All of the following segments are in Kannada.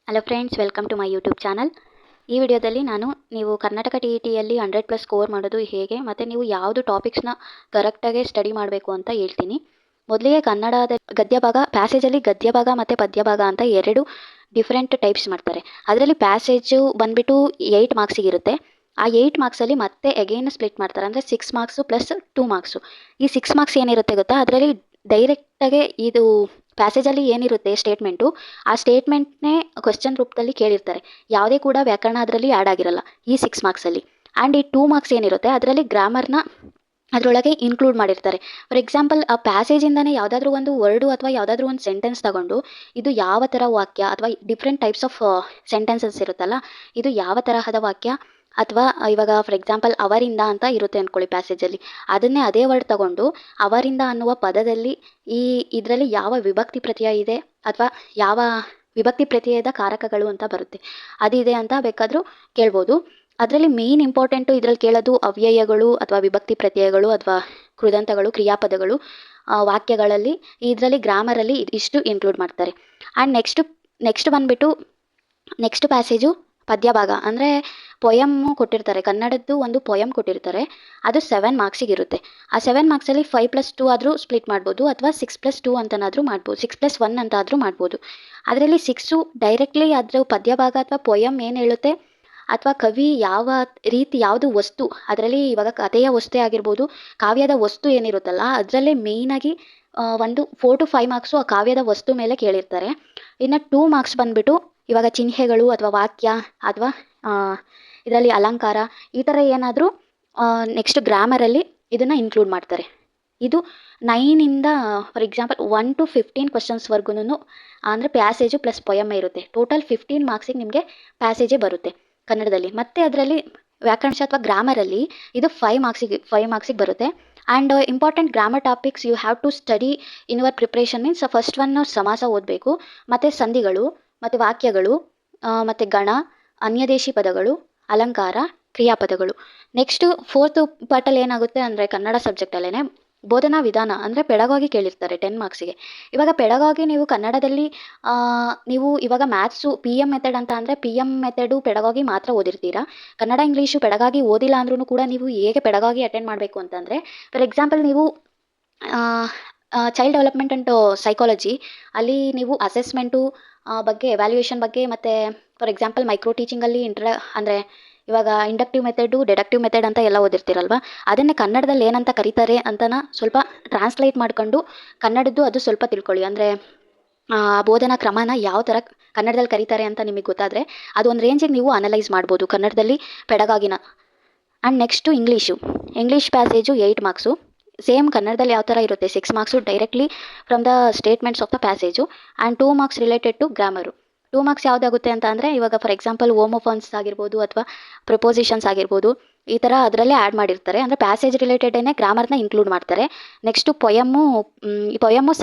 Hello friends, welcome to my YouTube channel. ಈ ವಿಡಿಯೋದಲ್ಲಿ ನೀವು ಕರ್ನಾಟಕ TETಯಲ್ಲಿ 100+ ಸ್ಕೋರ್ ಮಾಡೋದು ಹೇಗೆ ಮತ್ತು ನೀವು ಯಾವುದು ಟಾಪಿಕ್ಸ್ನ ಕರೆಕ್ಟಾಗಿ ಸ್ಟಡಿ ಮಾಡಬೇಕು ಅಂತ ಹೇಳ್ತೀನಿ. ಮೊದಲಿಗೆ ಕನ್ನಡದ ಗದ್ಯ ಭಾಗ, ಪ್ಯಾಸೇಜಲ್ಲಿ ಗದ್ಯ ಭಾಗ ಮತ್ತು ಪದ್ಯ ಭಾಗ ಅಂತ ಎರಡು ಡಿಫ್ರೆಂಟ್ ಟೈಪ್ಸ್ ಮಾಡ್ತಾರೆ. ಅದರಲ್ಲಿ ಪ್ಯಾಸೇಜು ಬಂದುಬಿಟ್ಟು 8 ಮಾರ್ಕ್ಸಿಗಿರುತ್ತೆ. ಆ 8 ಮಾರ್ಕ್ಸಲ್ಲಿ ಮತ್ತೆ ಅಗೇನ್ ಸ್ಪ್ಲಿಟ್ ಮಾಡ್ತಾರೆ, ಅಂದರೆ 6 ಮಾರ್ಕ್ಸು ಪ್ಲಸ್ 2 ಮಾರ್ಕ್ಸು. ಈ 6 ಮಾರ್ಕ್ಸ್ ಏನಿರುತ್ತೆ ಗೊತ್ತಾ, ಅದರಲ್ಲಿ ಡೈರೆಕ್ಟಾಗೆ ಇದು ಪ್ಯಾಸೇಜಲ್ಲಿ ಏನಿರುತ್ತೆ ಸ್ಟೇಟ್ಮೆಂಟು, ಆ ಸ್ಟೇಟ್ಮೆಂಟ್ನೇ ಕ್ವಶನ್ ರೂಪದಲ್ಲಿ ಕೇಳಿರ್ತಾರೆ. ಯಾವುದೇ ಕೂಡ ವ್ಯಾಕರಣ ಅದರಲ್ಲಿ ಆ್ಯಡ್ ಆಗಿರಲ್ಲ ಈ 6 ಮಾರ್ಕ್ಸಲ್ಲಿ. ಆ್ಯಂಡ್ ಈ 2 ಮಾರ್ಕ್ಸ್ ಏನಿರುತ್ತೆ ಅದರಲ್ಲಿ ಗ್ರಾಮರ್ನ ಅದರೊಳಗೆ ಇನ್ಕ್ಲೂಡ್ ಮಾಡಿರ್ತಾರೆ. ಫಾರ್ ಎಕ್ಸಾಂಪಲ್, ಆ ಪ್ಯಾಸೇಜಿಂದನೇ ಯಾವುದಾದ್ರೂ ಒಂದು ವರ್ಡು ಅಥವಾ ಯಾವುದಾದ್ರೂ ಒಂದು ಸೆಂಟೆನ್ಸ್ ತಗೊಂಡು ಇದು ಯಾವ ಥರ ವಾಕ್ಯ ಅಥವಾ ಡಿಫ್ರೆಂಟ್ ಟೈಪ್ಸ್ ಆಫ್ ಸೆಂಟೆನ್ಸಸ್ ಇರುತ್ತಲ್ಲ, ಇದು ಯಾವ ತರಹದ ವಾಕ್ಯ, ಅಥವಾ ಇವಾಗ ಫಾರ್ ಎಕ್ಸಾಂಪಲ್ ಅವರಿಂದ ಅಂತ ಇರುತ್ತೆ ಅಂದ್ಕೊಳ್ಳಿ ಪ್ಯಾಸೇಜಲ್ಲಿ, ಅದನ್ನೇ ಅದೇ ವರ್ಡ್ ತಗೊಂಡು ಅವರಿಂದ ಅನ್ನುವ ಪದದಲ್ಲಿ ಇದರಲ್ಲಿ ಯಾವ ವಿಭಕ್ತಿ ಪ್ರತ್ಯಯ ಇದೆ ಅಥವಾ ಯಾವ ವಿಭಕ್ತಿ ಪ್ರತ್ಯಯದ ಕಾರಕಗಳು ಅಂತ ಬರುತ್ತೆ, ಅದಿದೆ ಅಂತ ಬೇಕಾದರೂ ಕೇಳ್ಬೋದು. ಅದರಲ್ಲಿ ಮೇನ್ ಇಂಪಾರ್ಟೆಂಟು ಇದರಲ್ಲಿ ಕೇಳೋದು ಅವ್ಯಯಗಳು ಅಥವಾ ವಿಭಕ್ತಿ ಪ್ರತ್ಯಯಗಳು ಅಥವಾ ಕೃದಂತಗಳು, ಕ್ರಿಯಾಪದಗಳು, ವಾಕ್ಯಗಳಲ್ಲಿ ಇದರಲ್ಲಿ ಗ್ರಾಮರಲ್ಲಿ ಇಷ್ಟು ಇನ್ಕ್ಲೂಡ್ ಮಾಡ್ತಾರೆ. ಆ್ಯಂಡ್ ನೆಕ್ಸ್ಟ್ ಬಂದುಬಿಟ್ಟು ನೆಕ್ಸ್ಟ್ ಪ್ಯಾಸೇಜು ಪದ್ಯ ಭಾಗ, ಅಂದರೆ ಪೊಯಮ್ಮು ಕೊಟ್ಟಿರ್ತಾರೆ, ಕನ್ನಡದ್ದು ಒಂದು ಪೊಯಮ್ ಕೊಟ್ಟಿರ್ತಾರೆ. ಅದು 7 ಮಾರ್ಕ್ಸಿಗಿರುತ್ತೆ. ಆ 7 ಮಾರ್ಕ್ಸಲ್ಲಿ 5+2 ಆದರೂ ಸ್ಪ್ಲಿಟ್ ಮಾಡ್ಬೋದು ಅಥವಾ 6+2 ಅಂತನಾದರೂ ಮಾಡ್ಬೋದು, 6+1 ಅಂತಾದರೂ ಮಾಡ್ಬೋದು. ಅದರಲ್ಲಿ 6 ಡೈರೆಕ್ಟ್ಲಿ ಅದರ ಪದ್ಯ ಭಾಗ ಅಥವಾ ಪೊಯಮ್ ಏನು ಹೇಳುತ್ತೆ ಅಥವಾ ಕವಿ ಯಾವ ರೀತಿ ಯಾವುದು ವಸ್ತು, ಅದರಲ್ಲಿ ಇವಾಗ ಕಥೆಯ ವಸ್ತೇ ಆಗಿರ್ಬೋದು, ಕಾವ್ಯದ ವಸ್ತು ಏನಿರುತ್ತಲ್ಲ ಅದರಲ್ಲೇ ಮೇಯ್ನಾಗಿ ಒಂದು 4 to 5 ಮಾರ್ಕ್ಸು ಆ ಕಾವ್ಯದ ವಸ್ತು ಮೇಲೆ ಕೇಳಿರ್ತಾರೆ. ಇನ್ನು 2 ಮಾರ್ಕ್ಸ್ ಬಂದುಬಿಟ್ಟು ಇವಾಗ ಚಿಹ್ನೆಗಳು ಅಥವಾ ವಾಕ್ಯ ಅಥವಾ ಇದರಲ್ಲಿ ಅಲಂಕಾರ, ಈ ಥರ ಏನಾದರೂ ನೆಕ್ಸ್ಟ್ ಗ್ರಾಮರಲ್ಲಿ ಇದನ್ನು ಇನ್ಕ್ಲೂಡ್ ಮಾಡ್ತಾರೆ. ಇದು 9ಇಂದ ಫಾರ್ ಎಕ್ಸಾಂಪಲ್ 1 to 15 ಕ್ವಶನ್ಸ್ವರೆಗೂ ಅಂದರೆ ಪ್ಯಾಸೇಜು ಪ್ಲಸ್ ಪೊಯಮ್ಮೇ ಇರುತ್ತೆ. ಟೋಟಲ್ 15 ಮಾರ್ಕ್ಸಿಗೆ ನಿಮಗೆ ಪ್ಯಾಸೇಜೇ ಬರುತ್ತೆ ಕನ್ನಡದಲ್ಲಿ. ಮತ್ತು ಅದರಲ್ಲಿ ವ್ಯಾಕರಣಶ ಅಥವಾ ಗ್ರಾಮರಲ್ಲಿ ಇದು 5 ಮಾರ್ಕ್ಸಿಗೆ ಬರುತ್ತೆ. And important grammar topics you have to study in your preparation means first one ಸಮಾಸ ಓದಬೇಕು, ಮತ್ತು ಸಂಧಿಗಳು ಮತ್ತು ವಾಕ್ಯಗಳು, ಮತ್ತು ಗಣ, ಅನ್ಯದೇಶಿ ಪದಗಳು, ಅಲಂಕಾರ, ಕ್ರಿಯಾಪದಗಳು. ನೆಕ್ಸ್ಟು 4th ಪಾರ್ಟಲ್ಲಿ ಏನಾಗುತ್ತೆ ಅಂದರೆ ಕನ್ನಡ ಸಬ್ಜೆಕ್ಟಲ್ಲೇ ಬೋಧನಾ ವಿಧಾನ ಅಂದರೆ ಪೆಡಗಾಗಿ ಕೇಳಿರ್ತಾರೆ 10 ಮಾರ್ಕ್ಸಿಗೆ. ಇವಾಗ ಪೆಡಗಾಗಿ ನೀವು ಕನ್ನಡದಲ್ಲಿ ನೀವು ಇವಾಗ ಮ್ಯಾಥ್ಸು PM ಮೆಥಡ್ ಅಂತ ಅಂದರೆ PM ಮೆಥಡು ಪೆಡಗಾಗಿ ಮಾತ್ರ ಓದಿರ್ತೀರಾ. ಕನ್ನಡ ಇಂಗ್ಲೀಷು ಪೆಡಗಾಗಿ ಓದಿಲ್ಲ ಅಂದ್ರೂ ಕೂಡ ನೀವು ಹೇಗೆ ಪೆಡಗಾಗಿ ಅಟೆಂಡ್ ಮಾಡಬೇಕು ಅಂತಂದರೆ, ಫಾರ್ ಎಕ್ಸಾಂಪಲ್ ನೀವು ಚೈಲ್ಡ್ ಡೆವಲಪ್ಮೆಂಟ್ ಆ್ಯಂಡ್ ಸೈಕಾಲಜಿ ಅಲ್ಲಿ ನೀವು ಅಸೆಸ್ಮೆಂಟು ಬಗ್ಗೆ, ಎವ್ಯಾಲ್ಯೂಯೇಷನ್ ಬಗ್ಗೆ, ಮತ್ತು ಫಾರ್ ಎಕ್ಸಾಂಪಲ್ ಮೈಕ್ರೋ ಟೀಚಿಂಗಲ್ಲಿ ಅಂದರೆ ಇವಾಗ ಇಂಡಕ್ಟಿವ್ ಮೆಥಡು, ಡೆಡಕ್ಟಿವ್ ಮೆಥಡ್ ಅಂತ ಎಲ್ಲ ಓದಿರ್ತೀರಲ್ವ, ಅದನ್ನೇ ಕನ್ನಡದಲ್ಲಿ ಏನಂತ ಕರೀತಾರೆ ಅಂತನ ಸ್ವಲ್ಪ ಟ್ರಾನ್ಸ್ಲೇಟ್ ಮಾಡ್ಕೊಂಡು ಕನ್ನಡದ್ದು ಅದು ಸ್ವಲ್ಪ ತಿಳ್ಕೊಳ್ಳಿ. ಅಂದರೆ ಬೋಧನಾ ಕ್ರಮನ ಯಾವ ಥರ ಕನ್ನಡದಲ್ಲಿ ಕರೀತಾರೆ ಅಂತ ನಿಮಗೆ ಗೊತ್ತಾದರೆ ಅದು ಒಂದು ರೇಂಜಿಗೆ ನೀವು ಅನಲೈಸ್ ಮಾಡ್ಬೋದು ಕನ್ನಡದಲ್ಲಿ ಪೆಡಗಾಗಿನ. And next English passage 8 marks. Same ಕನ್ನಡದಲ್ಲಿ ಯಾವ ಥರ ಇರುತ್ತೆ 6 marks directly from the statements of the passage, and 2 marks related to grammar. 2 marks ಯಾವುದಾಗುತ್ತೆ ಅಂತ ಅಂದರೆ ಇವಾಗ ಫಾರ್ ಎಕ್ಸಾಂಪಲ್ ಹೋಮೋಫಾನ್ಸ್ ಆಗಿರ್ಬೋದು ಅಥವಾ ಪ್ರಪೋಸಿಷನ್ಸ್ ಆಗಿರ್ಬೋದು, ಈ ಥರ ಅದರಲ್ಲೇ ಆ್ಯಡ್ ಮಾಡಿರ್ತಾರೆ. ಅಂದರೆ ಪ್ಯಾಸೇಜ್ ರಿಲೇಟೆಡೇ ಗ್ರಾಮರ್ನ ಇನ್ಕ್ಲೂಡ್ ಮಾಡ್ತಾರೆ. ನೆಕ್ಸ್ಟು ಪೊಯಮ್ಮು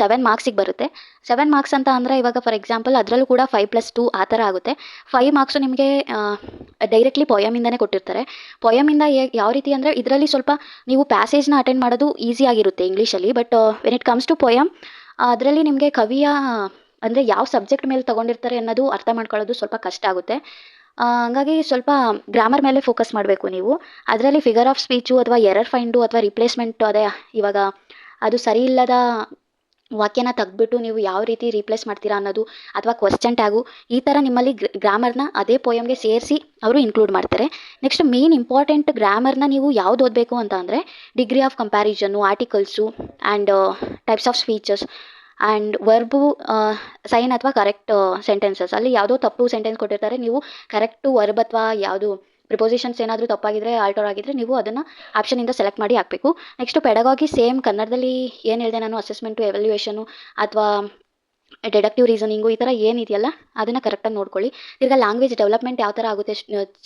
7 ಮಾರ್ಕ್ಸಿಗೆ ಬರುತ್ತೆ. 7 ಮಾರ್ಕ್ಸ್ ಅಂತ ಅಂದರೆ ಇವಾಗ ಫಾರ್ ಎಕ್ಸಾಂಪಲ್ ಅದರಲ್ಲೂ ಕೂಡ 5+2 ಆ ಥರ ಆಗುತ್ತೆ. 5 ಮಾರ್ಕ್ಸು ನಿಮಗೆ ಡೈರೆಕ್ಟ್ಲಿ ಪೊಯಮಿಂದನೇ ಕೊಟ್ಟಿರ್ತಾರೆ. ಪೊಯಮಿಂದ ಯಾವ ರೀತಿ ಅಂದರೆ ಇದರಲ್ಲಿ ಸ್ವಲ್ಪ ನೀವು ಪ್ಯಾಸೇಜ್ನ ಅಟೆಂಡ್ ಮಾಡೋದು ಈಸಿ ಆಗಿರುತ್ತೆ ಇಂಗ್ಲೀಷಲ್ಲಿ, but when it comes to poem ಅದರಲ್ಲಿ ನಿಮಗೆ ಕವಿಯ ಅಂದರೆ ಯಾವ ಸಬ್ಜೆಕ್ಟ್ ಮೇಲೆ ತೊಗೊಂಡಿರ್ತಾರೆ ಅನ್ನೋದು ಅರ್ಥ ಮಾಡ್ಕೊಳ್ಳೋದು ಸ್ವಲ್ಪ ಕಷ್ಟ ಆಗುತ್ತೆ. ಹಂಗಾಗಿ ಸ್ವಲ್ಪ ಗ್ರಾಮರ್ ಮೇಲೆ ಫೋಕಸ್ ಮಾಡಬೇಕು ನೀವು. ಅದರಲ್ಲಿ ಫಿಗರ್ ಆಫ್ ಸ್ಪೀಚು ಅಥವಾ ಎರರ್ ಫೈಂಡು ಅಥವಾ ರಿಪ್ಲೇಸ್ಮೆಂಟು, ಅದೇ ಇವಾಗ ಅದು ಸರಿ ಇಲ್ಲದ ವಾಕ್ಯನ ತೆಗೆದ್ಬಿಟ್ಟು ನೀವು ಯಾವ ರೀತಿ ರೀಪ್ಲೇಸ್ ಮಾಡ್ತೀರಾ ಅನ್ನೋದು, ಅಥವಾ ಕ್ವಶ್ಚನ್ ಟ್ಯಾಗು, ಈ ಥರ ನಿಮ್ಮಲ್ಲಿ ಗ್ರಾಮರ್ನ ಅದೇ ಪೊಯಮ್ಗೆ ಸೇರಿಸಿ ಅವರು ಇನ್ಕ್ಲೂಡ್ ಮಾಡ್ತಾರೆ. ನೆಕ್ಸ್ಟ್ ಮೇನ್ ಇಂಪಾರ್ಟೆಂಟ್ ಗ್ರಾಮರ್ನ ನೀವು ಯಾವ್ದು ಓದಬೇಕು ಅಂತ ಅಂದರೆ degree of comparison, articles, and types of speeches, and verb, sign ಅಥವಾ ಕರೆಕ್ಟ್ ಸೆಂಟೆನ್ಸಸ್. ಅಲ್ಲಿ ಯಾವುದೋ ತಪ್ಪು ಸೆಂಟೆನ್ಸ್ ಕೊಟ್ಟಿರ್ತಾರೆ, ನೀವು ಕರೆಕ್ಟು ವರ್ಬ್ ಅಥವಾ ಯಾವುದು ಪ್ರಿಪೋಸಿಷನ್ಸ್ ಏನಾದರೂ ತಪ್ಪಾಗಿದ್ದರೆ, ಆಲ್ಟರ್ ಆಗಿದ್ದರೆ ನೀವು ಅದನ್ನು ಆಪ್ಷನಿಂದ ಸೆಲೆಕ್ಟ್ ಮಾಡಿ ಹಾಕಬೇಕು. ನೆಕ್ಸ್ಟು ಪೆಡಗಾಗಿ ಸೇಮ್ ಕನ್ನಡದಲ್ಲಿ ಏನು ಹೇಳಿದೆ ನಾನು, ಅಸೆಸ್ಮೆಂಟು, ಎವ್ಯಾಲ್ಯೂಯೇಷನು ಅಥವಾ ಡೆಡಕ್ಟಿವ್ ರೀಸನಿಂಗು, ಈ ಥರ ಏನಿದೆಯಲ್ಲ ಅದನ್ನು ಕರೆಕ್ಟಾಗಿ ನೋಡ್ಕೊಳ್ಳಿ. ಈಗ ಲ್ಯಾಂಗ್ವೇಜ್ ಡೆವಲಪ್ಮೆಂಟ್ ಯಾವ ಥರ ಆಗುತ್ತೆ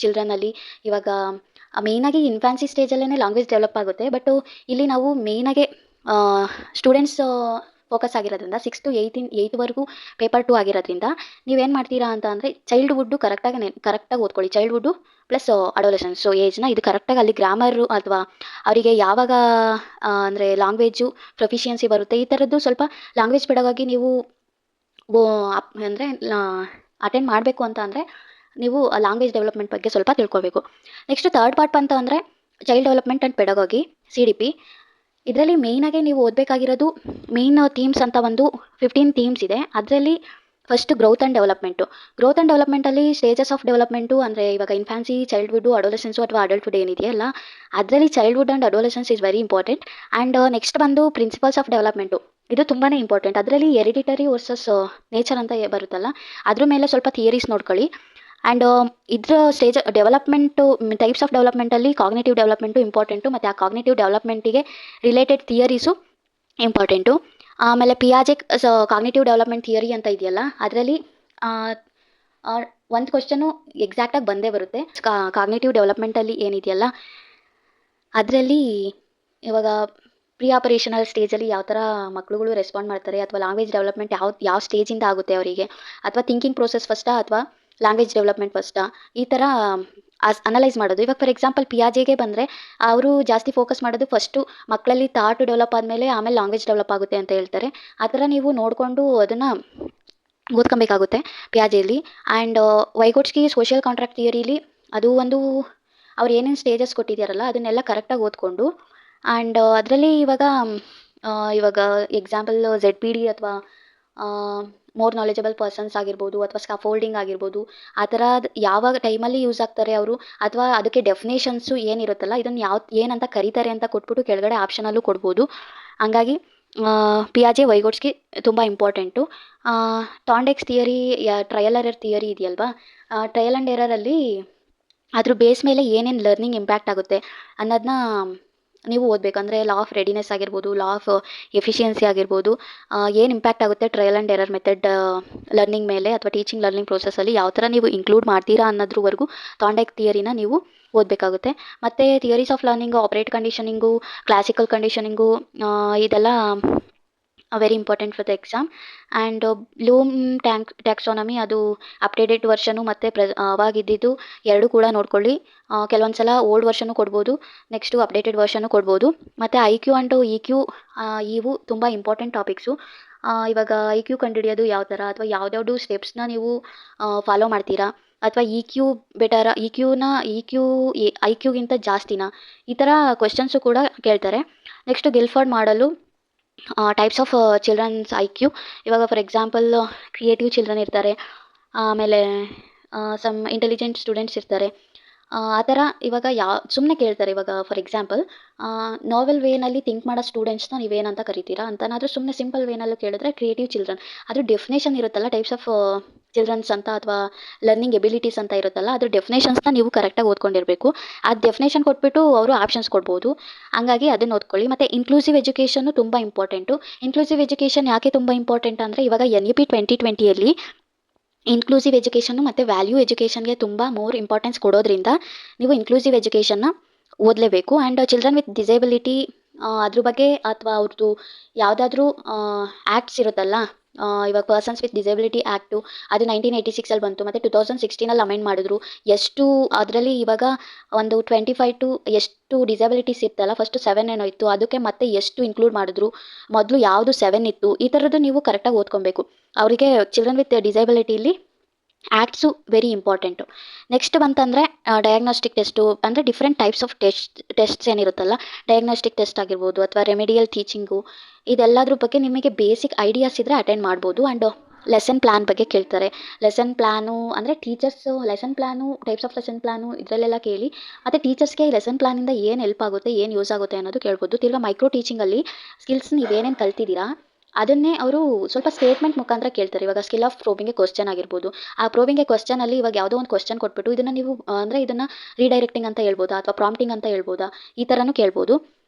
ಚಿಲ್ಡ್ರನಲ್ಲಿ, ಇವಾಗ ಮೇಯ್ನಾಗಿ ಇನ್ಫ್ಯಾನ್ಸಿ ಸ್ಟೇಜಲ್ಲೇ ಲ್ಯಾಂಗ್ವೇಜ್ ಡೆವಲಪ್ ಆಗುತ್ತೆ. ಬಟ್ ಇಲ್ಲಿ ನಾವು ಮೇಯ್ನಾಗೆ ಸ್ಟೂಡೆಂಟ್ಸ್ ಫೋಕಸ್ ಆಗಿರೋದ್ರಿಂದ 6 to 8ವರೆಗೂ ಪೇಪರ್ 2 ಆಗಿರೋದ್ರಿಂದ ನೀವೇನು ಮಾಡ್ತೀರಾ ಅಂತ ಅಂದರೆ ಚೈಲ್ಡ್ಹುಡ್ಡು ಕರೆಕ್ಟಾಗಿ ಓದ್ಕೊಳ್ಳಿ. ಚೈಲ್ಡ್ಹುಡ್ಡು ಪ್ಲಸ್ ಅಡೋಲೆಸೆನ್ಸ್ ಏಜ್ನ ಇದು ಕರೆಕ್ಟಾಗಿ ಅಲ್ಲಿ ಗ್ರಾಮರು ಅಥವಾ ಅವರಿಗೆ ಯಾವಾಗ ಅಂದರೆ ಲ್ಯಾಂಗ್ವೇಜು ಪ್ರೊಫಿಷಿಯನ್ಸಿ ಬರುತ್ತೆ, ಈ ಥರದ್ದು ಸ್ವಲ್ಪ ಲ್ಯಾಂಗ್ವೇಜ್ ಪೆಡಗಾಗಿ ನೀವು ಅಂದರೆ ಅಟೆಂಡ್ ಮಾಡಬೇಕು ಅಂತ ಅಂದರೆ ನೀವು ಲ್ಯಾಂಗ್ವೇಜ್ ಡೆವಲಪ್ಮೆಂಟ್ ಬಗ್ಗೆ ಸ್ವಲ್ಪ ತಿಳ್ಕೊಬೇಕು. ನೆಕ್ಸ್ಟ್ ಥರ್ಡ್ ಪಾರ್ಟ್ ಅಂತ ಅಂದರೆ ಚೈಲ್ಡ್ ಡೆವಲಪ್ಮೆಂಟ್ ಆ್ಯಂಡ್ ಪೆಡಗಾಗಿ CDP. ಇದರಲ್ಲಿ ಮೇಯ್ನಾಗಿ ನೀವು ಓದಬೇಕಾಗಿರೋದು ಮೇಯ್ನ್ ಥೀಮ್ಸ್ ಅಂತ ಒಂದು 15 ಥೀಮ್ಸ್ ಇದೆ. ಅದರಲ್ಲಿ first growth and development. Growth and ಡೆವಲಪ್ಮೆಂಟಲ್ಲಿ ಸ್ಟೇಜಸ್ ಆಫ್ ಡೆವಲಪ್ಮೆಂಟು ಅಂದರೆ ಇವಾಗ ಇನ್ಫ್ಯಾನ್ಸಿ, ಚೈಲ್ಡ್ಹುಡ್ಡು, ಅಡೋಲೆಸೆನ್ಸು ಅಥವಾ ಅಡಲ್ಟ್ಹುಡ್ ಏನಿದೆಯಲ್ಲ ಅದರಲ್ಲಿ childhood and adolescence is very important. And next ಬಂದು ಪ್ರಿನ್ಸಿಪಲ್ಸ್ ಆಫ್ ಡೆವಲಪ್ಮೆಂಟು. ಇದು ತುಂಬಾ ಇಂಪಾರ್ಟೆಂಟ್. ಅದರಲ್ಲಿ ಹೆರಿಡಿಟರಿ ವರ್ಸಸ್ ನೇಚರ್ ಅಂತ ಬರುತ್ತಲ್ಲ ಅದ್ರ ಮೇಲೆ ಸ್ವಲ್ಪ ಥಿಯರೀಸ್ ನೋಡ್ಕೊಳ್ಳಿ. ಆ್ಯಂಡ್ ಇದ್ರ ಸ್ಟೇಜ್ ಡೆವಲಪ್ಮೆಂಟು ಟೈಪ್ಸ್ ಆಫ್ ಡೆವಲಪ್ಮೆಂಟಲ್ಲಿ ಕಾಗ್ನೇಟಿವ್ ಡೆವಲಪ್ಮೆಂಟು ಇಂಪಾರ್ಟೆಂಟು ಮತ್ತು ಆ ಕಾಗ್ನೇಟಿವ್ ಡೆವಲಪ್ಮೆಂಟಿಗೆ ರಿಲೇಟೆಡ್ ಥಿಯರೀಸು ಇಂಪಾರ್ಟೆಂಟು. ಆಮೇಲೆ ಪಿಯಾಜೆ ಕಾಗ್ನೇಟಿವ್ ಡೆವಲಪ್ಮೆಂಟ್ ಥಿಯರಿ ಅಂತ ಇದೆಯಲ್ಲ ಅದರಲ್ಲಿ ಒಂದು ಕ್ವಶನು ಎಕ್ಸಾಕ್ಟಾಗಿ ಬಂದೇ ಬರುತ್ತೆ. ಕಾಗ್ನೇಟಿವ್ ಡೆವಲಪ್ಮೆಂಟಲ್ಲಿ ಏನಿದೆಯಲ್ಲ ಅದರಲ್ಲಿ ಇವಾಗ ಪ್ರೀ ಆಪರೇಷನಲ್ ಸ್ಟೇಜಲ್ಲಿ ಯಾವ ಥರ ಮಕ್ಳುಗಳು ರೆಸ್ಪಾಂಡ್ ಮಾಡ್ತಾರೆ, ಅಥವಾ ಲ್ಯಾಂಗ್ವೇಜ್ ಡೆವಲಪ್ಮೆಂಟ್ ಯಾವ ಸ್ಟೇಜಿಂದ ಆಗುತ್ತೆ ಅವರಿಗೆ, ಅಥವಾ ಥಿಂಕಿಂಗ್ ಪ್ರೋಸೆಸ್ ಫಸ್ಟಾ ಅಥವಾ ಲ್ಯಾಂಗ್ವೇಜ್ ಡೆವಲಪ್ಮೆಂಟ್ ಫಸ್ಟಾ, ಈ ಥರ ಅನಲೈಸ್ ಮಾಡೋದು. ಇವಾಗ ಫಾರ್ ಎಕ್ಸಾಂಪಲ್ ಪಿಯಾಜೆಗೆ ಬಂದರೆ ಅವರು ಜಾಸ್ತಿ ಫೋಕಸ್ ಮಾಡೋದು ಫಸ್ಟು ಮಕ್ಕಳಲ್ಲಿ ಥಾಟ್ ಡೆವಲಪ್ ಆದಮೇಲೆ ಆಮೇಲೆ ಲ್ಯಾಂಗ್ವೇಜ್ ಡೆವಲಪ್ ಆಗುತ್ತೆ ಅಂತ ಹೇಳ್ತಾರೆ. ಆ ಥರ ನೀವು ನೋಡಿಕೊಂಡು ಅದನ್ನು ಓದ್ಕೊಬೇಕಾಗುತ್ತೆ ಪಿಯಾಜೆಯಲ್ಲಿ. ಆ್ಯಂಡ್ ವೈಗೋಟ್ಸ್ಕಿ ಸೋಷಿಯಲ್ ಕಾಂಟ್ರಾಕ್ಟ್ ಥಿಯರಿಲಿ ಅದು ಒಂದು ಅವ್ರು ಏನೇನು ಸ್ಟೇಜಸ್ ಕೊಟ್ಟಿದ್ದಾರಲ್ಲ ಅದನ್ನೆಲ್ಲ ಕರೆಕ್ಟಾಗಿ ಓದ್ಕೊಂಡು. ಆ್ಯಂಡ್ ಅದರಲ್ಲಿ ಇವಾಗ ಎಕ್ಸಾಂಪಲ್ ZPD ಅಥವಾ ಮೋರ್ ನಾಲೆಜಬಲ್ ಪರ್ಸನ್ಸ್ ಆಗಿರ್ಬೋದು, ಅಥವಾ ಸ್ಕಾಫೋಲ್ಡಿಂಗ್ ಆಗಿರ್ಬೋದು, ಆ ಥರ ಯಾವ ಟೈಮಲ್ಲಿ ಯೂಸ್ ಆಗ್ತಾರೆ ಅವರು, ಅಥವಾ ಅದಕ್ಕೆ ಡೆಫಿನೇಷನ್ಸು ಏನಿರುತ್ತಲ್ಲ ಇದನ್ನು ಏನಂತ ಕರೀತಾರೆ ಅಂತ ಕೊಟ್ಬಿಟ್ಟು ಕೆಳಗಡೆ ಆಪ್ಷನಲ್ಲೂ ಕೊಡ್ಬೋದು. ಹಂಗಾಗಿ ಪಿಯಾಜೆ, ವೈಗೋಟ್ಸ್ಕಿ ತುಂಬ important. Thorndike's theory, trial error theory ಇದೆಯಲ್ವಾ, ಟ್ರಯಲ್ ಆ್ಯಂಡ್ ಎರರಲ್ಲಿ ಅದ್ರ ಬೇಸ್ ಮೇಲೆ ಏನೇನು ಲರ್ನಿಂಗ್ ಇಂಪ್ಯಾಕ್ಟ್ ಆಗುತ್ತೆ ಅನ್ನೋದನ್ನ ನೀವು ಓದಬೇಕು. ಅಂದರೆ ಲಾ ಆಫ್ ರೆಡಿನೆಸ್ ಆಗಿರ್ಬೋದು, ಲಾ ಆಫ್ ಎಫಿಷಿಯನ್ಸಿ ಆಗಿರ್ಬೋದು, ಏನು ಇಂಪ್ಯಾಕ್ಟ್ ಆಗುತ್ತೆ trial and error method learning ಮೇಲೆ, ಅಥವಾ ಟೀಚಿಂಗ್ ಲರ್ನಿಂಗ್ ಪ್ರೋಸೆಸ್ಸಲ್ಲಿ ಯಾವ ಥರ ನೀವು ಇನ್ಕ್ಲೂಡ್ ಮಾಡ್ತೀರಾ ಅನ್ನೋದ್ರವರೆಗೂ ಥಾಂಡೈಕ್ ಥಿಯರಿನ ನೀವು ಓದಬೇಕಾಗುತ್ತೆ. ಮತ್ತು theories of learning, operant conditioning, classical conditioning, ಇದೆಲ್ಲ very important for the exam. And Bloom taxonomy ಅದು ಅಪ್ಡೇಟೆಡ್ ವರ್ಷನು ಮತ್ತು ಅವಾಗಿದ್ದು ಎರಡೂ ಕೂಡ ನೋಡ್ಕೊಳ್ಳಿ. ಕೆಲವೊಂದು ಸಲ ಓಲ್ಡ್ ವರ್ಷನು ಕೊಡ್ಬೋದು, ನೆಕ್ಸ್ಟು ಅಪ್ಡೇಟೆಡ್ ವರ್ಷನು ಕೊಡ್ಬೋದು. ಮತ್ತು IQ ಆ್ಯಂಡ್ EQ ಇವು ತುಂಬ ಇಂಪಾರ್ಟೆಂಟ್ ಟಾಪಿಕ್ಸು. ಇವಾಗ IQ ಕಂಡುಹಿಡಿಯೋದು ಯಾವ ಥರ, ಅಥವಾ ಯಾವುದ್ಯಾವುದು ಸ್ಟೆಪ್ಸ್ನ ನೀವು ಫಾಲೋ ಮಾಡ್ತೀರಾ, ಅಥವಾ EQ ಬೆಟರಾ, IQಗಿಂತ ಜಾಸ್ತಿನಾ, ಈ ಥರ ಕ್ವೆಶನ್ಸು ಕೂಡ ಕೇಳ್ತಾರೆ. ನೆಕ್ಸ್ಟು ಗಿಲ್ಫರ್ಡ್ ಮಾಡಲು ಟೈಪ್ಸ್ ಆಫ್ ಚಿಲ್ಡ್ರನ್ಸ್ IQ. ಇವಾಗ ಫಾರ್ ಎಕ್ಸಾಂಪಲ್ ಕ್ರಿಯೇಟಿವ್ ಚಿಲ್ಡ್ರನ್ ಇರ್ತಾರೆ, ಆಮೇಲೆ ಸಮ್ ಇಂಟೆಲಿಜೆಂಟ್ ಸ್ಟೂಡೆಂಟ್ಸ್ ಇರ್ತಾರೆ. ಆ ಥರ ಇವಾಗ ಸುಮ್ಮನೆ ಕೇಳ್ತಾರೆ. ಇವಾಗ ಫಾರ್ ಎಕ್ಸಾಂಪಲ್ ನಾವೆಲ್ ವೇನಲ್ಲಿ ಥಿಂಕ್ ಮಾಡೋ ಸ್ಟೂಡೆಂಟ್ಸ್ನ ನೀವೇನಂತ ಕರಿತೀರಾ ಅಂತನಾದರೂ ಸುಮ್ಮನೆ ಸಿಂಪಲ್ ವೇನಲ್ಲೂ ಕೇಳಿದ್ರೆ ಕ್ರಿಯೇಟಿವ್ ಚಿಲ್ಡ್ರನ್. ಅದು ಡೆಫಿನೇಷನ್ ಇರುತ್ತಲ್ಲ ಟೈಪ್ಸ್ ಆಫ್ ಚಿಲ್ಡ್ರನ್ಸ್ ಅಂತ, ಅಥವಾ ಲರ್ನಿಂಗ್ ಎಬಿಲಿಟೀಸ್ ಅಂತ ಇರುತ್ತಲ್ಲ ಅದ್ರ ಡೆಫಿನೇಷನ್ಸ್ನ ನೀವು ಕರೆಕ್ಟಾಗಿ ಓದ್ಕೊಂಡಿರಬೇಕು. ಆ ಡೆಫಿನೇಷನ್ ಕೊಟ್ಬಿಟ್ಟು ಅವರು ಆಪ್ಷನ್ಸ್ ಕೊಡ್ಬೋದು. ಹಂಗಾಗಿ ಅದನ್ನು ಓದ್ಕೊಳ್ಳಿ. ಮತ್ತು ಇನ್ಕ್ಲೂಸಿವ್ ಎಜುಕೇಷನ್ನು ತುಂಬ ಇಂಪಾರ್ಟೆಂಟು. ಇನ್ಕ್ಲೂಸಿವ್ ಎಜುಕೇಷನ್ ಯಾಕೆ ತುಂಬ ಇಂಪಾರ್ಟೆಂಟ್ ಅಂದರೆ ಇವಾಗ NEP 2020ಯಲ್ಲಿ ಇನ್ಕ್ಲೂಸಿವ್ ಎಜುಕೇಷನ್ನು ಮತ್ತು ವ್ಯಾಲ್ಯೂ ಎಜುಕೇಷನ್ಗೆ ತುಂಬ ಮೋರ್ ಇಂಪಾರ್ಟೆನ್ಸ್ ಕೊಡೋದ್ರಿಂದ ನೀವು ಇನ್ಕ್ಲೂಸಿವ್ ಎಜುಕೇಷನ್ನ ಓದಲೇಬೇಕು. ಆ್ಯಂಡ್ ಚಿಲ್ಡ್ರನ್ ವಿತ್ ಡಿಸೇಬಿಲಿಟಿ ಅದ್ರ ಬಗ್ಗೆ, ಅಥವಾ ಅವ್ರದ್ದು ಯಾವುದಾದ್ರೂ ಆ್ಯಕ್ಟ್ಸ್ ಇರುತ್ತಲ್ಲ, ಇವಾಗ ಪರ್ಸನ್ಸ್ ವಿತ್ ಡಿಸೇಬಿಲಿಟಿ ಆ್ಯಕ್ಟು ಅದು 1986 ಬಂತು, ಮತ್ತು 2016 ಅಮೆಂಡ್ ಮಾಡಿದ್ರು. ಎಷ್ಟು ಅದರಲ್ಲಿ ಇವಾಗ ಒಂದು 25 ಟು ಎಷ್ಟು ಡಿಸೇಬಿಲಿಟೀಸ್ ಇತ್ತಲ್ಲ, ಫಸ್ಟು 7 ಏನೋ ಇತ್ತು, ಅದಕ್ಕೆ ಮತ್ತೆ ಎಷ್ಟು ಇನ್ಕ್ಲೂಡ್ ಮಾಡಿದ್ರು, ಮೊದಲು ಯಾವುದು 7 ಇತ್ತು, ಈ ಥರದ್ದು ನೀವು ಕರೆಕ್ಟಾಗಿ ಓದ್ಕೊಬೇಕು. ಅವರಿಗೆ ಚಿಲ್ಡ್ರನ್ ವಿತ್ ಡಿಸೇಬಿಲಿಟಿಲಿ ಆ್ಯಕ್ಟ್ಸು ವೆರಿ ಇಂಪಾರ್ಟೆಂಟು. ನೆಕ್ಸ್ಟ್ ಬಂತಂದರೆ ಡಯಾಗ್ನೋಸ್ಟಿಕ್ ಟೆಸ್ಟು, ಅಂದರೆ ಡಿಫ್ರೆಂಟ್ ಟೈಪ್ಸ್ ಆಫ್ ಟೆಸ್ಟ್ಸ್ ಏನಿರುತ್ತಲ್ಲ, ಡಯಾಗ್ನೋಸ್ಟಿಕ್ ಟೆಸ್ಟ್ ಆಗಿರ್ಬೋದು, ಅಥವಾ ರೆಮಿಡಿಯಲ್ ಟೀಚಿಂಗು, ಇದೆಲ್ಲದ್ರ ಬಗ್ಗೆ ನಿಮಗೆ ಬೇಸಿಕ್ ಐಡಿಯಾಸ್ ಇದ್ದರೆ ಅಟೆಂಡ್ ಮಾಡ್ಬೋದು. ಆ್ಯಂಡ್ ಲೆಸನ್ ಪ್ಲ್ಯಾನ್ ಬಗ್ಗೆ ಕೇಳ್ತಾರೆ. ಲೆಸನ್ ಪ್ಲ್ಯಾನು ಅಂದರೆ teachers lesson plan, types of lesson plan ಇದರಲ್ಲೆಲ್ಲ ಕೇಳಿ. ಮತ್ತು ಟೀಚರ್ಸ್ಗೆ ಈ ಲೆಸನ್ ಪ್ಲ್ಯಾನಿಂದ ಏನು ಹೆಲ್ಪ್ ಆಗುತ್ತೆ, ಏನು ಯೂಸ್ ಆಗುತ್ತೆ ಅನ್ನೋದು ಕೇಳ್ಬೋದು. ತಿರ್ಗಾ ಮೈಕ್ರೋ ಟೀಚಿಂಗಲ್ಲಿ ಸ್ಕಿಲ್ಸ್ ನೀವೇನೇನು ಕಲ್ತಿದ್ದೀರಾ ಅದನ್ನೇ ಅವರು ಸ್ವಲ್ಪ ಸ್ಟೇಟ್ಮೆಂಟ್ ಮುಖಾಂತರ ಕೇಳ್ತಾರೆ. ಇವಾಗ ಸ್ಕಿಲ್ ಆಫ್ ಪ್ರೋಬಿಂಗ್ಗೆ ಕ್ವಶ್ಚನ್ ಆಗಿರ್ಬೋದು, ಆ ಪ್ರೋಬಿಂಗ್ಗೆ ಕ್ವಶ್ಚನಲ್ಲಿ ಇವಾಗ ಯಾವುದೋ ಒಂದು ಕ್ವಶ್ಚನ್ ಕೊಟ್ಬಿಟ್ಟು ಇದನ್ನು ನೀವು ಅಂದರೆ ಇದನ್ನು ರೀಡೈರೆಕ್ಟಿಂಗ್ ಅಂತ ಹೇಳ್ಬೋದಾ, ಅಥವಾ ಪ್ರಾಂಪ್ಟಿಂಗ್ ಅಂತ ಹೇಳ್ಬೋದಾ, ಈ ಥರನೂ ಕೇಳ್ಬೋದು.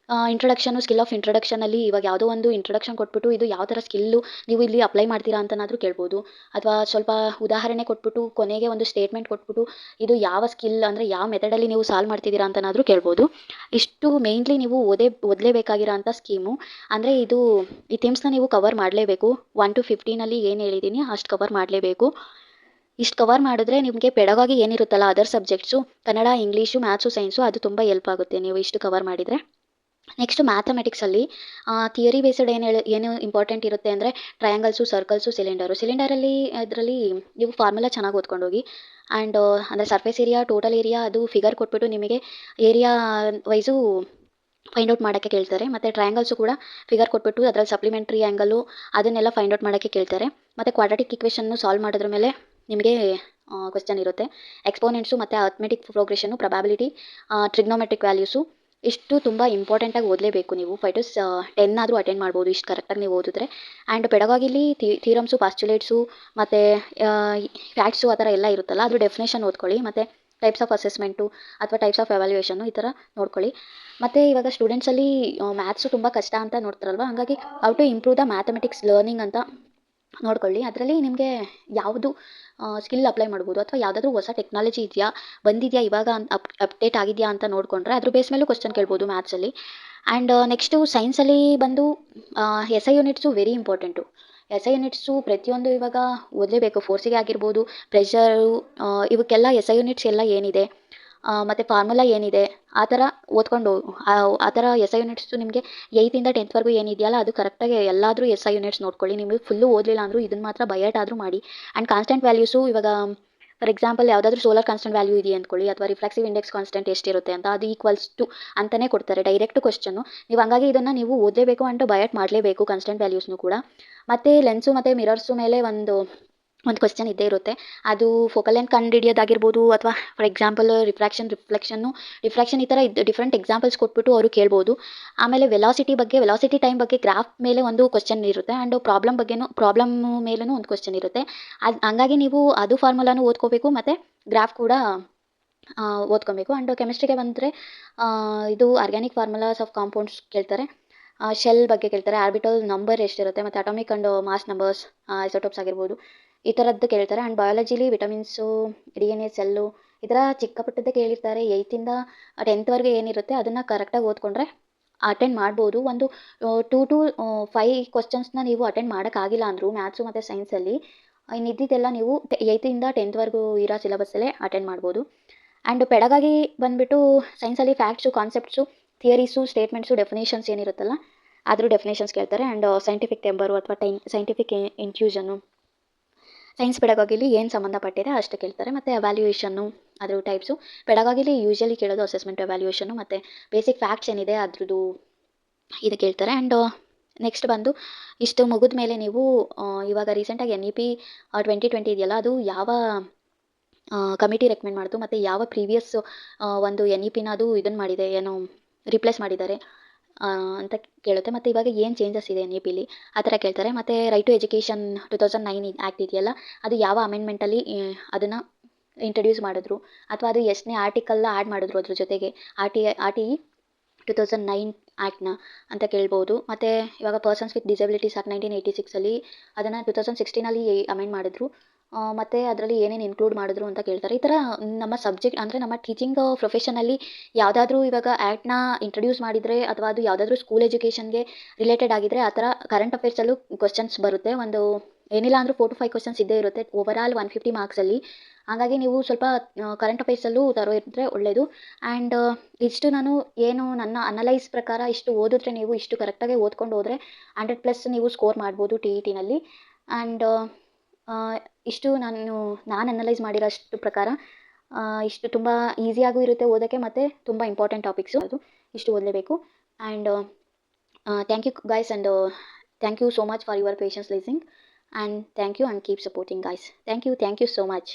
ಇಂಟ್ರೊಡಕ್ಷನು, ಸ್ಕಿಲ್ ಆಫ್ ಇಂಟ್ರೊಡಕ್ಷನಲ್ಲಿ ಇವಾಗ ಯಾವುದೋ ಒಂದು ಇಂಟ್ರೊಡಕ್ಷನ್ ಕೊಟ್ಬಿಟ್ಟು ಇದು ಯಾವ ಥರ ಸ್ಕಿಲ್ಲು ನೀವು ಇಲ್ಲಿ ಅಪ್ಲೈ ಮಾಡ್ತೀರಾ ಅಂತನಾದರೂ ಕೇಳ್ಬೋದು. ಅಥವಾ ಸ್ವಲ್ಪ ಉದಾಹರಣೆ ಕೊಟ್ಬಿಟ್ಟು ಕೊನೆಗೆ ಒಂದು ಸ್ಟೇಟ್ಮೆಂಟ್ ಕೊಟ್ಬಿಟ್ಟು ಇದು ಯಾವ ಸ್ಕಿಲ್ ಅಂದರೆ ಯಾವ ಮೆಥಡಲ್ಲಿ ನೀವು ಸಾಲ್ವ್ ಮಾಡ್ತಿದ್ದೀರಾ ಅಂತನಾದರೂ ಕೇಳ್ಬೋದು. ಇಷ್ಟು ಮೇಯ್ನ್ಲಿ ನೀವು ಓದಲೇಬೇಕಾಗಿರೋ ಅಂಥ ಸ್ಕೀಮು. ಅಂದರೆ ಈ ಥೀಮ್ಸ್ನ ನೀವು ಕವರ್ ಮಾಡಲೇಬೇಕು. 1 to 15 ಏನು ಹೇಳಿದ್ದೀನಿ ಅಷ್ಟು ಕವರ್ ಮಾಡಲೇಬೇಕು. ಇಷ್ಟು ಕವರ್ ಮಾಡಿದ್ರೆ ನಿಮಗೆ ಪೆಡಗಾಗಿ ಏನಿರುತ್ತಲ್ಲ other subjects, Kannada, English, maths, science, ಅದು ತುಂಬ ಹೆಲ್ಪ್ ಆಗುತ್ತೆ ನೀವು ಇಷ್ಟು ಕವರ್ ಮಾಡಿದರೆ. ನೆಕ್ಸ್ಟ್ ಮ್ಯಾಥಮೆಟಿಕ್ಸಲ್ಲಿ ಥಿಯರಿ ಬೇಸ್ಡ್ ಏನು ಇಂಪಾರ್ಟೆಂಟ್ ಇರುತ್ತೆ ಅಂದರೆ ಟ್ರಯಾಂಗಲ್ಸು, ಸರ್ಕಲ್ಸು, ಸಿಲಿಂಡರಲ್ಲಿ ಅದರಲ್ಲಿ ನೀವು ಫಾರ್ಮುಲಾ ಚೆನ್ನಾಗಿ ಓದ್ಕೊಂಡು ಹೋಗಿ. ಆ್ಯಂಡ್ ಅಂದರೆ ಸರ್ಫೇಸ್ ಏರಿಯಾ, ಟೋಟಲ್ ಏರಿಯಾ ಅದು ಫಿಗರ್ ಕೊಟ್ಬಿಟ್ಟು ನಿಮಗೆ ಏರಿಯಾ ವೈಸು ಫೈಂಡ್ ಔಟ್ ಮಾಡೋಕ್ಕೆ ಕೇಳ್ತಾರೆ. ಮತ್ತು ಟ್ರಯಾಂಗಲ್ಸು ಕೂಡ ಫಿಗರ್ ಕೊಟ್ಬಿಟ್ಟು ಅದರಲ್ಲಿ ಸಪ್ಲಿಮೆಂಟ್ರಿ ಆ್ಯಂಗಲು ಅದನ್ನೆಲ್ಲ ಫೈಂಡ್ ಔಟ್ ಮಾಡೋಕ್ಕೆ ಕೇಳ್ತಾರೆ. ಮತ್ತು ಕ್ವಾಡ್ರಾಟಿಕ್ ಇಕ್ವೇಷನ್ನು ಸಾಲ್ವ್ ಮಾಡೋದ್ರ ಮೇಲೆ ನಿಮಗೆ ಕ್ವೆಶ್ಚನ್ ಇರುತ್ತೆ. ಎಕ್ಸ್ಪೋನೆಂಟ್ಸು ಮತ್ತು ಅರ್ಥಮೆಟಿಕ್ ಪ್ರೋಗ್ರೆಷನ್ನು, ಪ್ರೊಬ್ಯಾಬಿಲಿಟಿ, ಟ್ರಿಗ್ನೋಮೆಟ್ರಿಕ್ ವ್ಯಾಲ್ಯೂಸು ಇಷ್ಟು ತುಂಬ ಇಂಪಾರ್ಟೆಂಟಾಗಿ ಓದಲೇಬೇಕು ನೀವು. 5 to 10 ಆದರೂ ಅಟೆಂಡ್ ಮಾಡ್ಬೋದು ಇಷ್ಟು ಕರೆಕ್ಟಾಗಿ ನೀವು ಓದಿದ್ರೆ. ಆ್ಯಂಡ್ ಪೆಡಗಾಗಿಲಿ ಥೀರಮ್ಸು, ಪಾಸ್ಟುಲೇಟ್ಸು ಮತ್ತು ಫ್ಯಾಕ್ಟ್ಸು ಆ ಥರ ಎಲ್ಲ ಇರುತ್ತಲ್ಲ, ಅದು ಡೆಫಿನೇಷನ್ ಓದ್ಕೊಳ್ಳಿ. ಮತ್ತು ಟೈಪ್ಸ್ ಆಫ್ ಅಸೆಸ್ಮೆಂಟು ಅಥವಾ ಟೈಪ್ಸ್ ಆಫ್ ಎವ್ಯಾಲ್ಯೂಯೇಷನ್ನು ಈ ಥರ ನೋಡ್ಕೊಳ್ಳಿ. ಮತ್ತು ಇವಾಗ ಸ್ಟೂಡೆಂಟ್ಸಲ್ಲಿ ಮ್ಯಾಥ್ಸು ತುಂಬ ಕಷ್ಟ ಅಂತ ನೋಡ್ತಾರಲ್ವ, ಹಾಗಾಗಿ how to improve the mathematics learning ಅಂತ ನೋಡ್ಕೊಳ್ಳಿ. ಅದರಲ್ಲಿ ನಿಮಗೆ ಯಾವುದು ಸ್ಕಿಲ್ ಅಪ್ಲೈ ಮಾಡ್ಬೋದು ಅಥವಾ ಯಾವುದಾದ್ರೂ ಹೊಸ ಟೆಕ್ನಾಲಜಿ ಇದೆಯಾ, ಬಂದಿದೆಯಾ ಇವಾಗ ಅಪ್ಡೇಟ್ ಆಗಿದೆಯಾ ಅಂತ ನೋಡಿಕೊಂಡ್ರೆ ಅದ್ರ ಬೇಸ್ ಮೇಲೂ ಕ್ವಶ್ಚನ್ ಕೇಳ್ಬೋದು ಮ್ಯಾಥ್ಸಲ್ಲಿ. ಆ್ಯಂಡ್ ನೆಕ್ಸ್ಟು ಸೈನ್ಸಲ್ಲಿ ಬಂದು S I units very important. S I units ಪ್ರತಿಯೊಂದು ಇವಾಗ ಓದಲೇಬೇಕು. ಫೋರ್ಸಿಗೆ ಆಗಿರ್ಬೋದು, ಪ್ರೆಷರು, ಇವಕ್ಕೆಲ್ಲ ಎಸ್ ಐ ಯೂನಿಟ್ಸ್ ಎಲ್ಲ ಏನಿದೆ ಮತ್ತು ಫಾರ್ಮುಲಾ ಏನಿದೆ ಆ ಥರ ಓದ್ಕೊಂಡು ಆ ಥರ ಎಸ್ ಐ ಯೂನಿಟ್ಸು ನಿಮಗೆ 8th ಇಂದ 10th ಏನಿದೆಯಲ್ಲ ಅದು ಕರೆಕ್ಟಾಗಿ ಎಲ್ಲಾದರೂ ಎಸ್ ಐ ಯೂನಿಟ್ಸ್ ನೋಡ್ಕೊಳ್ಳಿ. ನಿಮಗೆ ಫುಲ್ಲು ಓದಲಿಲ್ಲ ಅಂದರೂ ಇದನ್ನು ಮಾತ್ರ ಬೈಯಟ್ ಆದರೂ ಮಾಡಿ. ಆ್ಯಂಡ್ ಕಾನ್ಸ್ಟೆಂಟ್ ವ್ಯಾಲ್ಯೂಸು ಇವಾಗ ಫಾರ್ ಎಕ್ಸಾಂಪಲ್ ಯಾವುದಾದ್ರೂ ಸೋಲಾರ್ ಕಾನ್ಸ್ಟೆಂಟ್ ವ್ಯಾಲ್ಯೂ ಇದೆ ಅಂದ್ಕೊಳ್ಳಿ, ಅಥವಾ ರಿಫ್ಲೆಕ್ಸಿವ್ ಇಂಡೆಕ್ಸ್ ಕಾನ್ಸ್ಟೆಂಟ್ ಎಷ್ಟಿರುತ್ತೆ ಅಂತ, ಅದು ಈಕ್ವಲ್ಸ್ ಟು ಅಂತಲೇ ಕೊಡ್ತಾರೆ ಡೈರೆಕ್ಟ್ ಕ್ವಶ್ಚನ್ನು. ನೀವು ಹಂಗಾಗಿ ಇದನ್ನು ನೀವು ಓದಲೇಬೇಕು ಅಂಟು ಬೈಯಟ್ ಮಾಡಲೇಬೇಕು ಕಾನ್ಸ್ಟೆಂಟ್ ವ್ಯಾಲ್ಯೂಸ್ನು ಕೂಡ. ಮತ್ತು ಲೆನ್ಸು ಮತ್ತು ಮಿರರ್ಸು ಮೇಲೆ ಒಂದು ಕ್ವಶ್ಚನ್ ಇದ್ದೇ ಇರುತ್ತೆ. ಅದು ಫೋಕಲ್ ಲೆಂತ್ ಕಂಡುಹಿಡಿಯೋದಾಗಿರ್ಬೋದು, ಅಥವಾ ಫಾರ್ ಎಕ್ಸಾಂಪಲ್ ರಿಫ್ರಾಕ್ಷನ್ ಈ ಥರ ಡಿಫ್ರೆಂಟ್ ಎಕ್ಸಾಂಪಲ್ಸ್ ಕೊಟ್ಬಿಟ್ಟು ಅವರು ಕೇಳ್ಬೋದು. ಆಮೇಲೆ ವೆಲಾಸಿಟಿ ಟೈಮ್ ಬಗ್ಗೆ ಗ್ರಾಫ್ ಮೇಲೆ ಒಂದು ಕ್ವಶ್ಚನ್ ಇರುತ್ತೆ. ಆ್ಯಂಡ್ ಪ್ರಾಬ್ಲಮ್ ಮೇಲೂ ಒಂದು ಕ್ವಶ್ಚನ್ ಇರುತ್ತೆ. ಹಂಗಾಗಿ ನೀವು ಅದು ಫಾರ್ಮುಲಾನು ಓದ್ಕೋಬೇಕು ಮತ್ತು ಗ್ರಾಫ್ ಕೂಡ ಓದ್ಕೊಬೇಕು. ಆ್ಯಂಡ್ ಕೆಮಿಸ್ಟ್ರಿಗೆ ಬಂದರೆ ಇದು ಆರ್ಗ್ಯಾನಿಕ್ ಫಾರ್ಮುಲಾಸ್ ಆಫ್ ಕಾಂಪೌಂಡ್ಸ್ ಕೇಳ್ತಾರೆ, ಶೆಲ್ ಬಗ್ಗೆ ಕೇಳ್ತಾರೆ, ಆರ್ಬಿಟಲ್ ನಂಬರ್ ಎಷ್ಟಿರುತ್ತೆ, ಮತ್ತು atomic and mass numbers, isotopes ಆಗಿರ್ಬೋದು, ಈ ಥರದ್ದು ಕೇಳ್ತಾರೆ. ಆ್ಯಂಡ್ ಬಯಾಲಜಿಲಿ ವಿಟಮಿನ್ಸು, DNA, ಸೆಲ್ಲು ಈ ಥರ ಚಿಕ್ಕ ಪುಟ್ಟದ್ದೇ ಕೇಳಿರ್ತಾರೆ. 8th ಇಂದ 10th ಏನಿರುತ್ತೆ ಅದನ್ನು ಕರೆಕ್ಟಾಗಿ ಓದ್ಕೊಂಡ್ರೆ ಅಟೆಂಡ್ ಮಾಡ್ಬೋದು. ಒಂದು 2 to 5 ಕ್ವಶ್ಚನ್ಸ್ನ ನೀವು ಅಟೆಂಡ್ ಮಾಡೋಕ್ಕಾಗಿಲ್ಲ ಅಂದರೂ ಮ್ಯಾಥ್ಸು ಮತ್ತು ಸೈನ್ಸಲ್ಲಿ ಇನ್ನಿದ್ದಿದ್ದೆಲ್ಲ ನೀವು 8th ಇಂದ 10th ಇರೋ ಸಿಲೆಬಸ್ಸಲ್ಲೇ ಅಟೆಂಡ್ ಮಾಡ್ಬೋದು. ಆ್ಯಂಡ್ ಪೆಡಗಾಗಿ ಬಂದುಬಿಟ್ಟು ಸೈನ್ಸಲ್ಲಿ ಫ್ಯಾಕ್ಟ್ಸು, ಕಾನ್ಸೆಪ್ಟ್ಸು, ಥಿಯರೀಸು, ಸ್ಟೇಟ್ಮೆಂಟ್ಸು, ಡೆಫಿನೇಷನ್ಸ್ ಏನಿರುತ್ತಲ್ಲ ಅದ್ರ ಡೆಫಿನೇಷನ್ಸ್ ಕೇಳ್ತಾರೆ. ಆ್ಯಂಡ್ ಸೈಂಟಿಫಿಕ್ ಟೆಂಬರು ಅಥವಾ ಸೈಂಟಿಫಿಕ್ ಇಂಟ್ಯೂಷನ್ನು, ಸೈನ್ಸ್ ಪೆಡಗಾಗಿಲಿ ಏನು ಸಂಬಂಧಪಟ್ಟಿದೆ ಅಷ್ಟು ಕೇಳ್ತಾರೆ. ಮತ್ತು ಎವ್ಯಾಲ್ಯೂಯೇಷನ್ನು ಅದ್ರ ಟೈಪ್ಸು. ಪೆಡಗಾಗಿಲಿ ಯೂಶಲಿ ಕೇಳೋದು ಅಸೆಸ್ಮೆಂಟ್, ಎವ್ಯಾಲ್ಯೂಯೇಷನ್ನು ಮತ್ತು ಬೇಸಿಕ್ ಫ್ಯಾಕ್ಟ್ಸ್ ಏನಿದೆ ಅದ್ರದ್ದು ಇದು ಕೇಳ್ತಾರೆ. ಆ್ಯಂಡ್ ನೆಕ್ಸ್ಟ್ ಬಂದು ಇಷ್ಟು ಮುಗಿದ ಮೇಲೆ ನೀವು ಇವಾಗ ರೀಸೆಂಟಾಗಿ NEP 2020 ಇದೆಯಲ್ಲ, ಅದು ಯಾವ ಕಮಿಟಿ ರೆಕಮೆಂಡ್ ಮಾಡ್ತು ಮತ್ತು ಯಾವ ಪ್ರೀವಿಯಸ್ ಒಂದು NEPನ ಅದು ಇದನ್ನು ಮಾಡಿದೆ, ಏನು ರಿಪ್ಲೇಸ್ ಮಾಡಿದ್ದಾರೆ ಅಂತ ಕೇಳುತ್ತೆ. ಮತ್ತು ಇವಾಗ ಏನು ಚೇಂಜಸ್ ಇದೆ NEPಲಿ ಆ ಥರ ಕೇಳ್ತಾರೆ. ಮತ್ತು ರೈಟ್ ಟು ಎಜುಕೇಷನ್ 2009 ಆ್ಯಕ್ಟ್ ಇದೆಯಲ್ಲ, ಅದು ಯಾವ ಅಮೆಂಡ್ಮೆಂಟಲ್ಲಿ ಅದನ್ನು ಇಂಟ್ರಡ್ಯೂಸ್ ಮಾಡಿದ್ರು, ಅಥವಾ ಅದು ಎಷ್ಟನೇ ಆರ್ಟಿಕಲ್ನ ಆ್ಯಡ್ ಮಾಡಿದ್ರು ಅದ್ರ ಜೊತೆಗೆ RTE 2009 ಆ್ಯಕ್ಟ್ನ ಅಂತ ಕೇಳ್ಬೋದು. ಮತ್ತು ಇವಾಗ ಪರ್ಸನ್ಸ್ ವಿತ್ ಡಿಸಬಿಲಿಟೀಸ್ ಆ್ಯಕ್ಟ್ 1986 ಅದನ್ನು 2016 ಅಮೆಂಡ್ ಮಾಡಿದ್ರು. ಮತ್ತು ಅದರಲ್ಲಿ ಏನೇನು ಇನ್ಕ್ಲೂಡ್ ಮಾಡಿದ್ರು ಅಂತ ಕೇಳ್ತಾರೆ. ಈ ಥರ ನಮ್ಮ ಸಬ್ಜೆಕ್ಟ್ ಅಂದರೆ ನಮ್ಮ ಟೀಚಿಂಗ್ ಪ್ರೊಫೆಷನಲ್ಲಿ ಯಾವುದಾದ್ರೂ ಇವಾಗ ಆ್ಯಕ್ಟ್ನ ಇಂಟ್ರಡ್ಯೂಸ್ ಮಾಡಿದರೆ, ಅಥವಾ ಅದು ಯಾವುದಾದ್ರೂ ಸ್ಕೂಲ್ ಎಜುಕೇಷನ್ಗೆ ರಿಲೇಟೆಡ್ ಆಗಿದ್ದರೆ ಆ ಥರ ಕರೆಂಟ್ ಅಫೇರ್ಸಲ್ಲೂ ಕ್ವಶ್ಚನ್ಸ್ ಬರುತ್ತೆ. ಒಂದು ಏನಿಲ್ಲ ಅಂದರೂ 4 to 5 ಕ್ವಶ್ಚನ್ಸ್ ಇದ್ದೇ ಇರುತ್ತೆ ಓವರಾಲ್ 150 ಮಾರ್ಕ್ಸಲ್ಲಿ. ಹಾಗಾಗಿ ನೀವು ಸ್ವಲ್ಪ ಕರೆಂಟ್ ಅಫೇರ್ಸಲ್ಲೂ ಇದ್ದರೆ ಒಳ್ಳೆಯದು. ಆ್ಯಂಡ್ ಇಷ್ಟು ನಾನು ಏನು ನನ್ನ ಅನಲೈಸ್ ಪ್ರಕಾರ ಇಷ್ಟು ಓದಿದ್ರೆ, ನೀವು ಇಷ್ಟು ಕರೆಕ್ಟಾಗಿ ಓದ್ಕೊಂಡು ಹೋದರೆ 100+ ನೀವು ಸ್ಕೋರ್ ಮಾಡ್ಬೋದು TETನಲ್ಲಿ. ಆ್ಯಂಡ್ ಇಷ್ಟು ನಾನು ಅನಲೈಸ್ ಮಾಡಿರೋಷ್ಟು ಪ್ರಕಾರ ಇಷ್ಟು ತುಂಬ ಈಸಿಯಾಗೂ ಇರುತ್ತೆ ಓದೋಕ್ಕೆ, ಮತ್ತು ತುಂಬ ಇಂಪಾರ್ಟೆಂಟ್ ಟಾಪಿಕ್ಸು, ಅದು ಇಷ್ಟು ಓದಲೇಬೇಕು. And thank you guys, and thank you so much for your patience listening, and thank you, and keep supporting guys. Thank you so much.